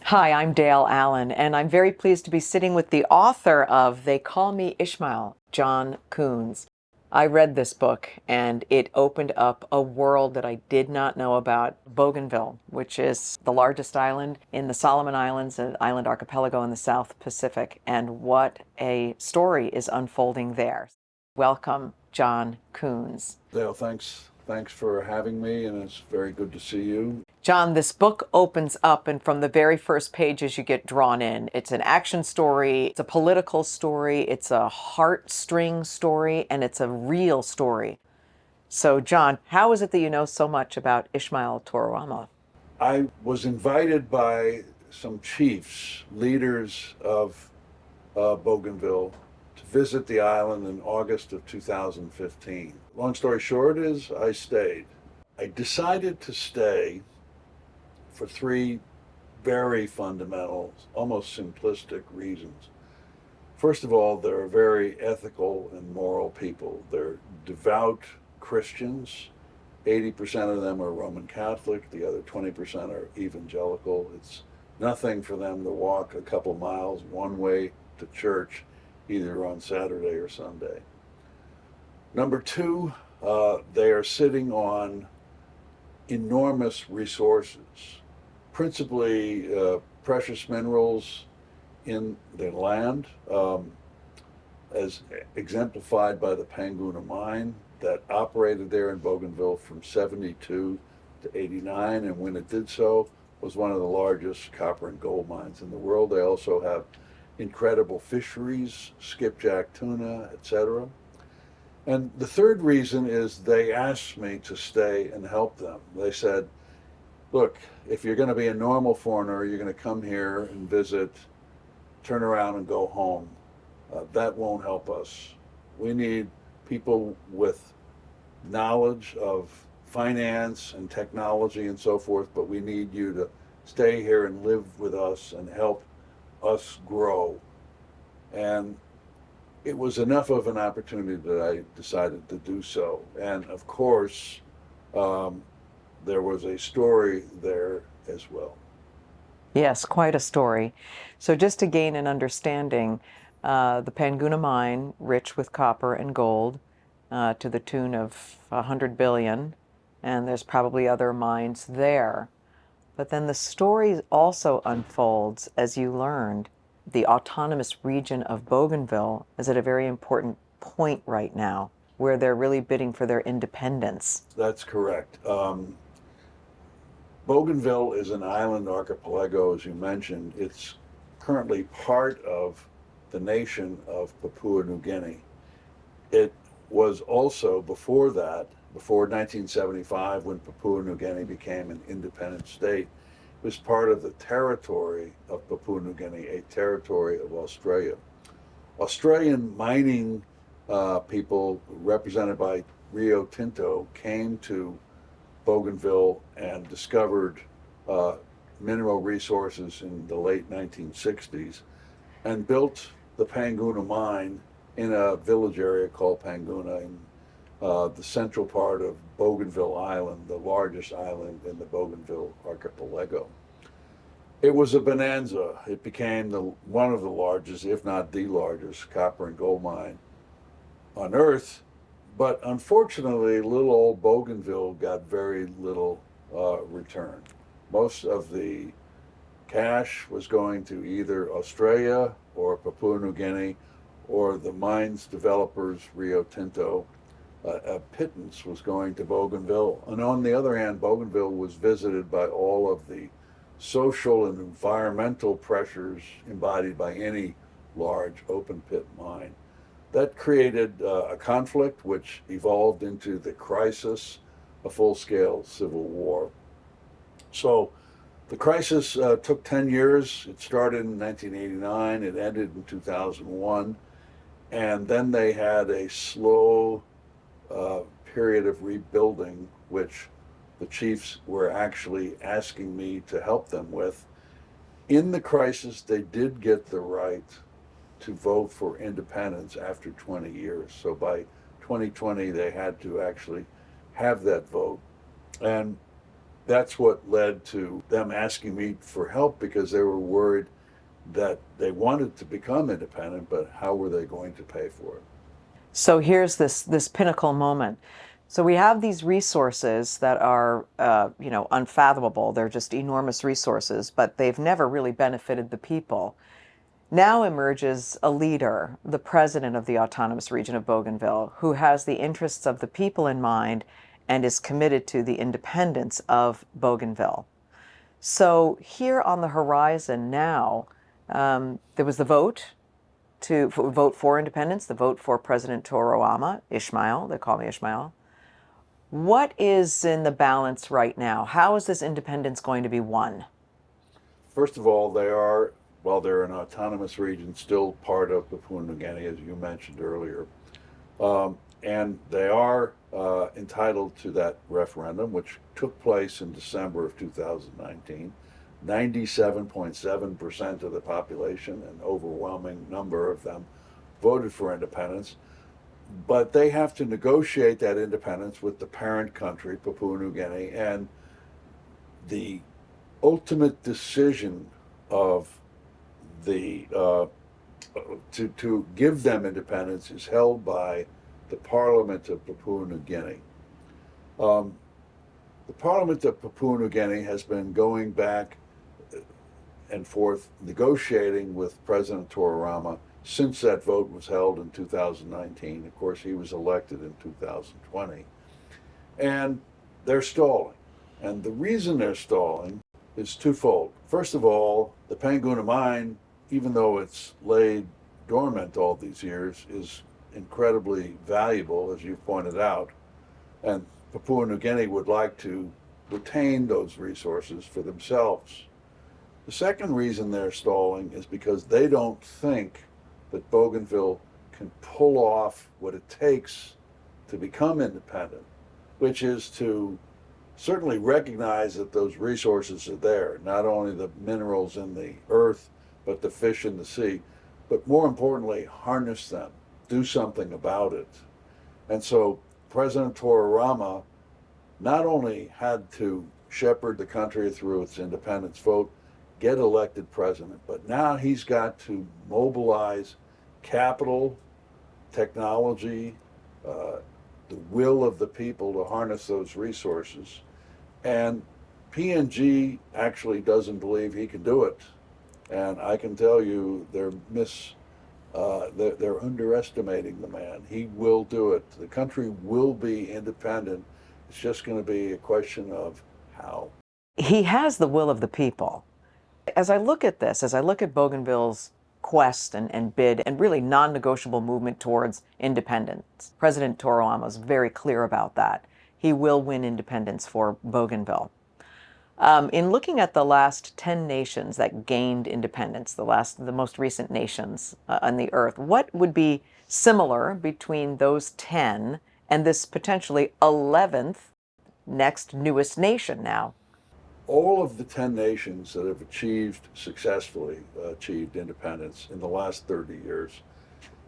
Hi, I'm Dale Allen, and I'm very pleased to be sitting with the author of They Call Me Ishmael, D Kuhns. I read this book, and it opened up a world that I did not know about Bougainville, which is the largest island in the Solomon Islands, an island archipelago in the South Pacific, and what a story is unfolding there. Welcome, D Kuhns. Dale, thanks for having me, and it's very good to see you. John, this book opens up, and from the very first pages, you get drawn in. It's an action story, it's a political story, it's a heartstring story, and it's a real story. So, John, how is it that you know so much about Ishmael Toroama? I was invited by some chiefs, leaders of Bougainville, to visit the island in August of 2015. Long story short is I stayed. I decided to stay for three very fundamental, almost simplistic reasons. First of all, they're very ethical and moral people. They're devout Christians. 80% of them are Roman Catholic, the other 20% are evangelical. It's nothing for them to walk a couple miles one way to church, either on Saturday or Sunday. Number two, they are sitting on enormous resources, principally precious minerals in their land, as exemplified by the Panguna mine that operated there in Bougainville from 72 to 89, and when it did so, was one of the largest copper and gold mines in the world. They also have incredible fisheries, skipjack tuna, etc. And the third reason is they asked me to stay and help them. They said, look, if you're going to be a normal foreigner, you're going to come here and visit, turn around and go home. That won't help us. We need people with knowledge of finance and technology and so forth, but we need you to stay here and live with us and help us grow. And it was enough of an opportunity that I decided to do so. And of course, there was a story there as well. Yes, quite a story. So, just to gain an understanding, the Panguna mine, rich with copper and gold, to the tune of 100 billion, and there's probably other mines there. But then the story also unfolds as you learned. The Autonomous Region of Bougainville is at a very important point right now where they're really bidding for their independence. That's correct. Bougainville is an island archipelago, as you mentioned. It's currently part of the nation of Papua New Guinea. It was also, before that, before 1975, when Papua New Guinea became an independent state, it was part of the territory of Papua New Guinea, a territory of Australia. Australian mining people, represented by Rio Tinto, came to Bougainville and discovered mineral resources in the late 1960s and built the Panguna mine in a village area called Panguna in the central part of Bougainville Island, the largest island in the Bougainville archipelago. It was a bonanza. It became one of the largest, if not the largest, copper and gold mine on Earth. But unfortunately, little old Bougainville got very little return. Most of the cash was going to either Australia or Papua New Guinea or the mine's developers, Rio Tinto. A pittance was going to Bougainville. And on the other hand, Bougainville was visited by all of the social and environmental pressures embodied by any large open pit mine. That created a conflict which evolved into the crisis, a full-scale civil war. So the crisis took 10 years. It started in 1989, it ended in 2001, and then they had a slow period of rebuilding, which the chiefs were actually asking me to help them with. In the crisis, they did get the right to vote for independence after 20 years. So by 2020, they had to actually have that vote. And that's what led to them asking me for help because they were worried that they wanted to become independent, but how were they going to pay for it? So here's this pinnacle moment. So we have these resources that are, unfathomable. They're just enormous resources, but they've never really benefited the people. Now emerges a leader, the president of the Autonomous Region of Bougainville, who has the interests of the people in mind and is committed to the independence of Bougainville. So here on the horizon now, there was the vote to vote for independence, the vote for President Toroama, Ishmael, they call me Ishmael. What is in the balance right now? How is this independence going to be won? First of all, they're an autonomous region, still part of Papua New Guinea, as you mentioned earlier. And they are entitled to that referendum, which took place in December of 2019. 97.7% of the population, an overwhelming number of them, voted for independence. But they have to negotiate that independence with the parent country, Papua New Guinea, and the ultimate decision of the to give them independence is held by the Parliament of Papua New Guinea. The Parliament of Papua New Guinea has been going back and forth negotiating with President Toroama since that vote was held in 2019. Of course, he was elected in 2020. And they're stalling. And the reason they're stalling is twofold. First of all, the Panguna mine, even though it's laid dormant all these years, is incredibly valuable, as you've pointed out. And Papua New Guinea would like to retain those resources for themselves. The second reason they're stalling is because they don't think that Bougainville can pull off what it takes to become independent, which is to certainly recognize that those resources are there, not only the minerals in the earth, but the fish in the sea, but more importantly, harness them, do something about it. And so President Toroama not only had to shepherd the country through its independence vote, get elected president, but now he's got to mobilize capital, technology, the will of the people to harness those resources. And PNG actually doesn't believe he can do it. And I can tell you they're underestimating the man. He will do it. The country will be independent. It's just going to be a question of how. He has the will of the people. As I look at this, as I look at Bougainville's quest and bid and really non-negotiable movement towards independence, President Toroama is very clear about that. He will win independence for Bougainville. In looking at the last 10 nations that gained independence, the most recent nations on the earth, what would be similar between those 10 and this potentially 11th next newest nation now? All of the 10 nations that have successfully achieved independence in the last 30 years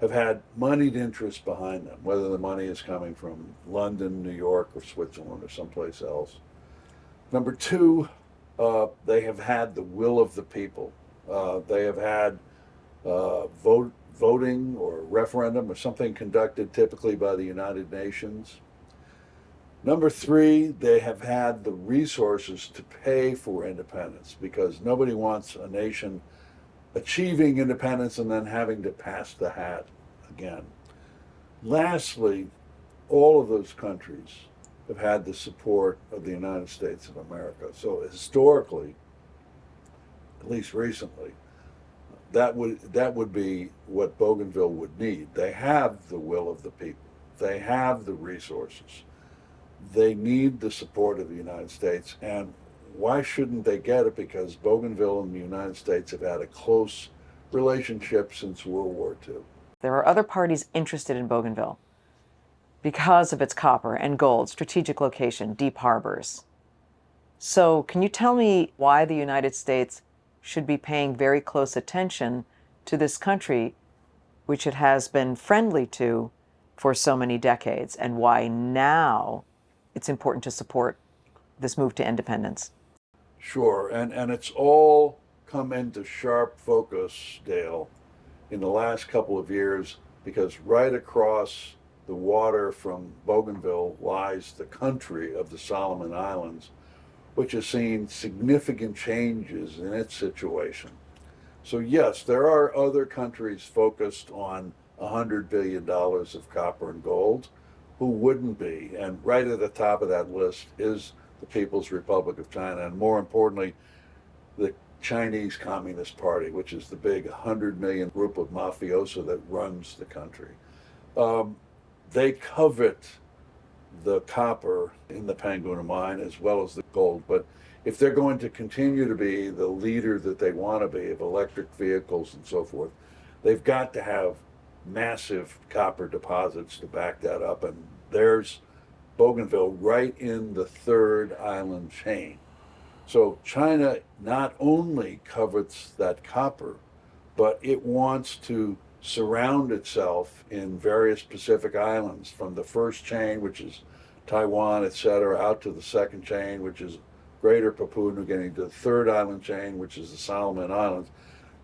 have had moneyed interests behind them, whether the money is coming from London, New York, or Switzerland, or someplace else. Number two, they have had the will of the people. They have had voting or referendum or something conducted typically by the United Nations. Number three, they have had the resources to pay for independence, because nobody wants a nation achieving independence and then having to pass the hat again. Lastly, all of those countries have had the support of the United States of America. So historically, at least recently, that would be what Bougainville would need. They have the will of the people. They have the resources. They need the support of the United States. And why shouldn't they get it? Because Bougainville and the United States have had a close relationship since World War II. There are other parties interested in Bougainville because of its copper and gold, strategic location, deep harbors. So can you tell me why the United States should be paying very close attention to this country, which it has been friendly to for so many decades, and why now it's important to support this move to independence? Sure, and it's all come into sharp focus, Dale, in the last couple of years because right across the water from Bougainville lies the country of the Solomon Islands, which has seen significant changes in its situation. So, yes, there are other countries focused on $100 billion of copper and gold. Who wouldn't be? And right at the top of that list is the People's Republic of China, and more importantly, the Chinese Communist Party, which is the big 100 million group of mafioso that runs the country. They covet the copper in the Panguna mine as well as the gold, but if they're going to continue to be the leader that they want to be of electric vehicles and so forth, they've got to have massive copper deposits to back that up. And there's Bougainville right in the third island chain. So China not only covets that copper, but it wants to surround itself in various Pacific islands from the first chain, which is Taiwan, etc., out to the second chain, which is Greater Papua New Guinea, to the third island chain, which is the Solomon Islands.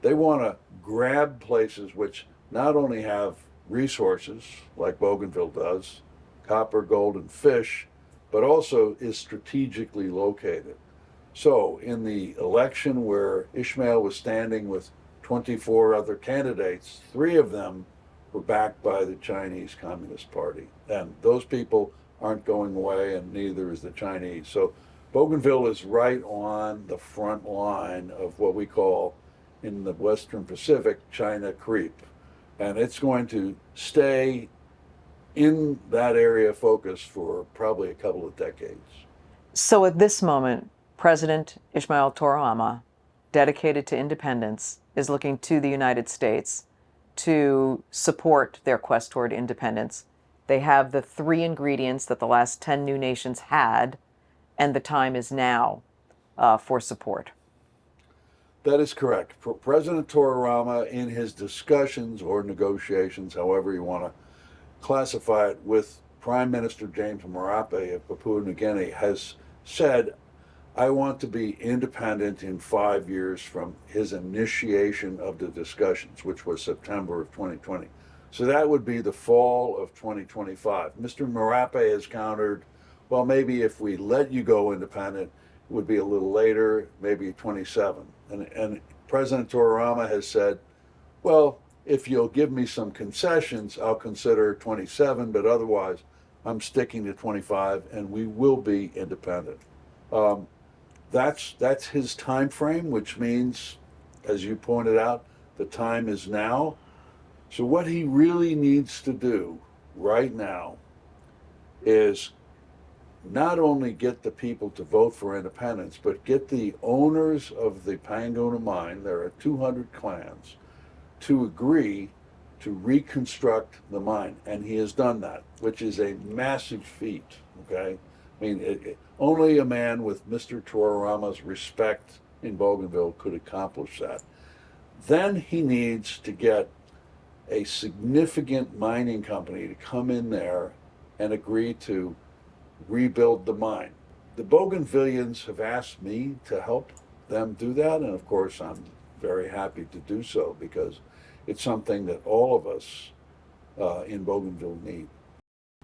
They want to grab places which not only have resources, like Bougainville does, copper, gold, and fish, but also is strategically located. So in the election where Ishmael was standing with 24 other candidates, 3 of them were backed by the Chinese Communist Party. And those people aren't going away, and neither is the Chinese. So Bougainville is right on the front line of what we call in the Western Pacific China creep. And it's going to stay in that area of focus for probably a couple of decades. So at this moment, President Ishmael Toroama, dedicated to independence, is looking to the United States to support their quest toward independence. They have the 3 ingredients that the last 10 new nations had, and the time is now for support. That is correct. President Toroama, in his discussions or negotiations, however you want to classify it, with Prime Minister James Marape of Papua New Guinea, has said, I want to be independent in 5 years from his initiation of the discussions, which was September of 2020. So that would be the fall of 2025. Mr. Marape has countered, well, maybe if we let you go independent, it would be a little later, maybe 27. And President Toroama has said, well, if you'll give me some concessions, I'll consider 27, but otherwise I'm sticking to 25, and we will be independent. That's his time frame, which means, as you pointed out, the time is now. So what he really needs to do right now is not only get the people to vote for independence, but get the owners of the Panguna mine, there are 200 clans, to agree to reconstruct the mine. And he has done that, which is a massive feat, okay? I mean, only a man with Mr. Toroama's respect in Bougainville could accomplish that. Then he needs to get a significant mining company to come in there and agree to rebuild the mine. The Bougainvillians have asked me to help them do that, and of course I'm very happy to do so because it's something that all of us in Bougainville need.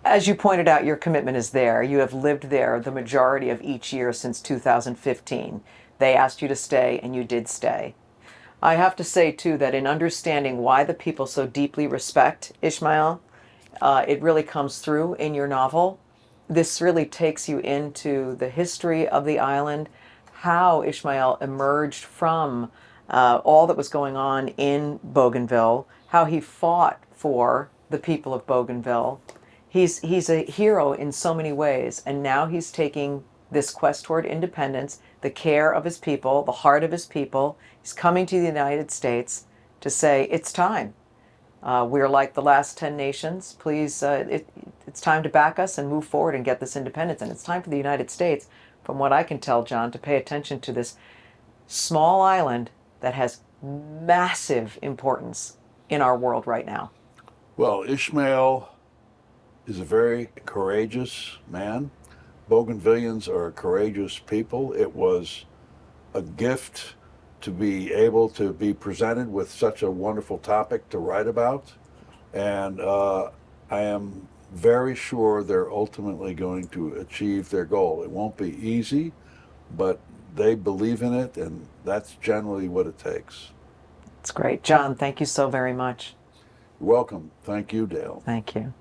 As you pointed out, your commitment is there. You have lived there the majority of each year since 2015. They asked you to stay, and you did stay. I have to say, too, that in understanding why the people so deeply respect Ishmael, it really comes through in your novel. This really takes you into the history of the island, how Ishmael emerged from all that was going on in Bougainville, how he fought for the people of Bougainville. He's a hero in so many ways, and now he's taking this quest toward independence, the care of his people, the heart of his people. He's coming to the United States to say, it's time. We're like the last 10 nations. Please, it's time to back us and move forward and get this independence. And it's time for the United States, from what I can tell, John, to pay attention to this small island that has massive importance in our world right now. Well, Ishmael is a very courageous man, Bougainvilleans are courageous people. It was a gift to be able to be presented with such a wonderful topic to write about. And I am very sure they're ultimately going to achieve their goal. It won't be easy, but they believe in it, and that's generally what it takes. It's great. John, thank you so very much. You're welcome. Thank you, Dale. Thank you.